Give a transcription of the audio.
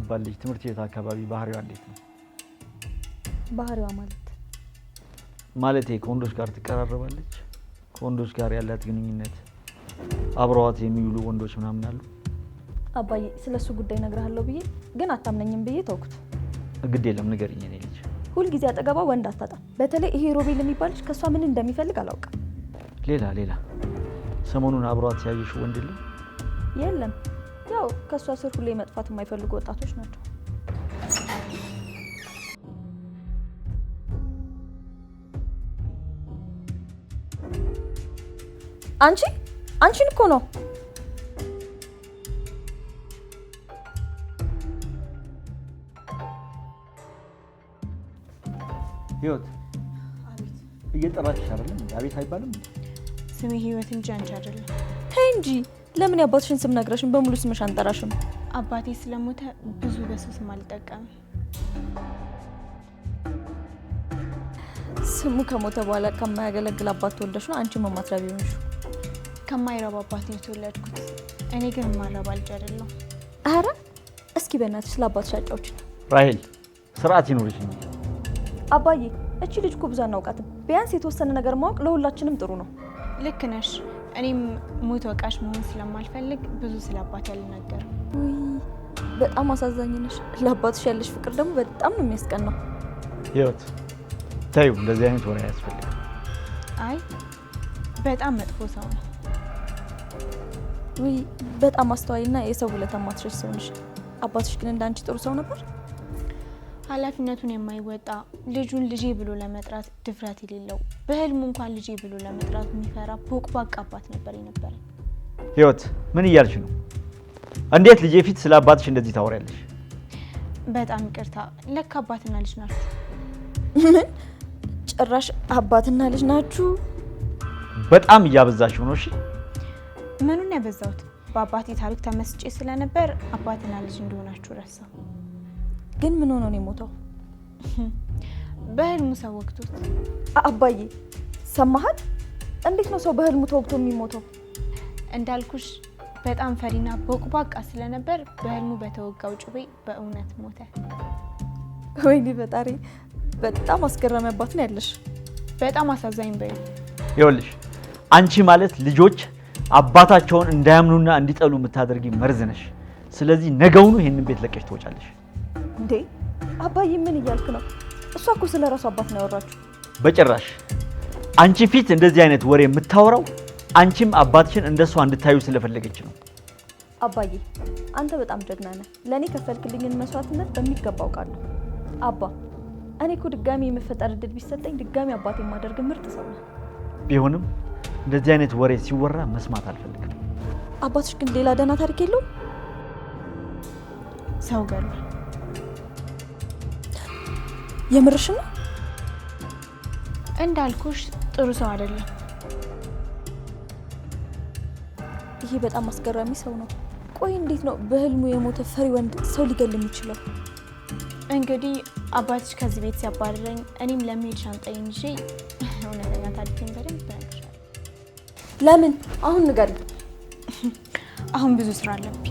የምትባል ልጅ ትምህርት ቤት አካባቢ ባህሪዋ እንዴት ነው? ባህሪዋ ማለት ከወንዶች ጋር ትቀራረባለች? ከወንዶች ጋር ያላት ግንኙነት አብረዋት የሚውሉ ወንዶች ምናምን አሉ? አባዬ ስለሱ ጉዳይ ነግርሃለሁ ብዬ ግን አታምነኝም ብዬ ተውኩት። ግድ የለም ንገሪኝ። እኔ ልጅ ሁል ጊዜ አጠገባ ወንድ አታጣም። በተለይ ይሄ ሮቤል የሚባልሽ ከሷ ምን እንደሚፈልግ አላውቅም። ሌላ ሰሞኑን አብረዋት ሲያዩሽ ወንድ የለም? ያው ከሷ ስር ሁሌ መጥፋት የማይፈልጉ ወጣቶች ናቸው። አንቺን እኮ ነው። ህይወት እየጠራችሽ አይደለም? አቤት አይባልም? ስሜ ህይወት እንጂ አንቺ አይደለም። ተይ እንጂ ለምን ያባትሽን ስም ነግረሽን በሙሉ ስምሽ አንጠራሽም? አባቴ ስለሞተ ብዙ በሱ ስም አልጠቀምም። ስሙ ከሞተ በኋላ ከማያገለግል አባት ተወልደሽ ነው አንቺ ማማትራቢ ሆንሽ። ከማይረባ አባት ነው የተወለድኩት። እኔ ግን ማረባ ልጅ አይደለሁ። አረ እስኪ በእናትሽ ስለአባትሽ አጫውቺ። ራሄል ስርዓት ይኖርሽ እንጂ። አባዬ እቺ ልጅ እኮ ብዙ አናውቃትም። ቢያንስ የተወሰነ ነገር ማወቅ ለሁላችንም ጥሩ ነው። ልክ ነሽ። እኔም ሞት ወቃሽ መሆን ስለማልፈልግ ብዙ ስለአባቴ አልናገርም። በጣም አሳዛኝ ነሽ። ለአባትሽ ያለሽ ፍቅር ደግሞ በጣም ነው የሚያስቀናው። ህይወት ታዩ እንደዚህ አይነት ወሬ አያስፈልግም። አይ በጣም መጥፎ ሰው ነው። በጣም አስተዋይና የሰው ውለታ ማትረሽ ሰው ነሽ። አባትሽ ግን እንዳንቺ ጥሩ ሰው ነበር? ኃላፊነቱን የማይወጣ ልጁን ልጄ ብሎ ለመጥራት ድፍረት የሌለው በህልሙ እንኳን ልጄ ብሎ ለመጥራት የሚፈራ ቦቅቧቃ አባት ነበር የነበረኝ። ህይወት ምን እያልሽ ነው? እንዴት ልጄ ፊት ስለ አባትሽ እንደዚህ ታወሪያለሽ? በጣም ይቅርታ። ለካ አባትና ልጅ ናችሁ። ምን? ጭራሽ አባትና ልጅ ናችሁ? በጣም እያበዛሽው ነው። እሺ ምኑን ያበዛሁት? በአባቴ ታሪክ ተመስጬ ስለነበር አባትና ልጅ እንደሆናችሁ ረሳሁ። ግን ምን ሆኖ ነው የሞተው? በህልሙ ሰው ወግቶት። አባዬ ሰማሃት? እንዴት ነው ሰው በህልሙ ተወግቶ የሚሞተው? እንዳልኩሽ በጣም ፈሪና ቦቅቧቃ ስለነበር በህልሙ በተወጋው ጩቤ በእውነት ሞተ። ወይኔ ፈጣሪ፣ በጣም አስገራሚ አባት ነው ያለሽ። በጣም አሳዛኝ በይ። ይኸውልሽ አንቺ ማለት ልጆች አባታቸውን እንዳያምኑና እንዲጠሉ የምታደርጊ መርዝ ነሽ። ስለዚህ ነገውኑ ይሄንን ቤት ለቀሽ ትወጫለሽ። እንዴ አባዬ ምን እያልክ ነው? እሷ እኮ ስለ ራሱ አባት ነው ያወራችሁ። በጭራሽ። አንቺ ፊት እንደዚህ አይነት ወሬ የምታወራው አንቺም አባትሽን እንደሷ እንድታዩ ስለፈለገች ነው። አባዬ አንተ በጣም ጀግና ነህ። ለኔ ከፈልክልኝን መስዋዕትነት በሚገባ አውቃለሁ። አባ እኔ እኮ ድጋሚ የመፈጠር እድል ቢሰጠኝ ድጋሚ አባቴ የማደርግ ምርጥ ሰው ነህ። ቢሆንም እንደዚህ አይነት ወሬ ሲወራ መስማት አልፈልግም። አባትሽ ግን ሌላ ደህና ታሪክ የለውም? ሰው ገሏል። የምርሽ ነው? እንዳልኩሽ ጥሩ ሰው አይደለም። ይሄ በጣም አስገራሚ ሰው ነው። ቆይ እንዴት ነው በህልሙ የሞተ ፈሪ ወንድ ሰው ሊገል የሚችለው? እንግዲህ አባትሽ ከዚህ ቤት ሲያባረረኝ እኔም ለመሄድ ሻንጣዬን ይዤ እውነተኛ ታሪኬን በደንብ እነግርሻለሁ። ለምን? አሁን ንገሪኝ። አሁን ብዙ ስራ አለብኝ።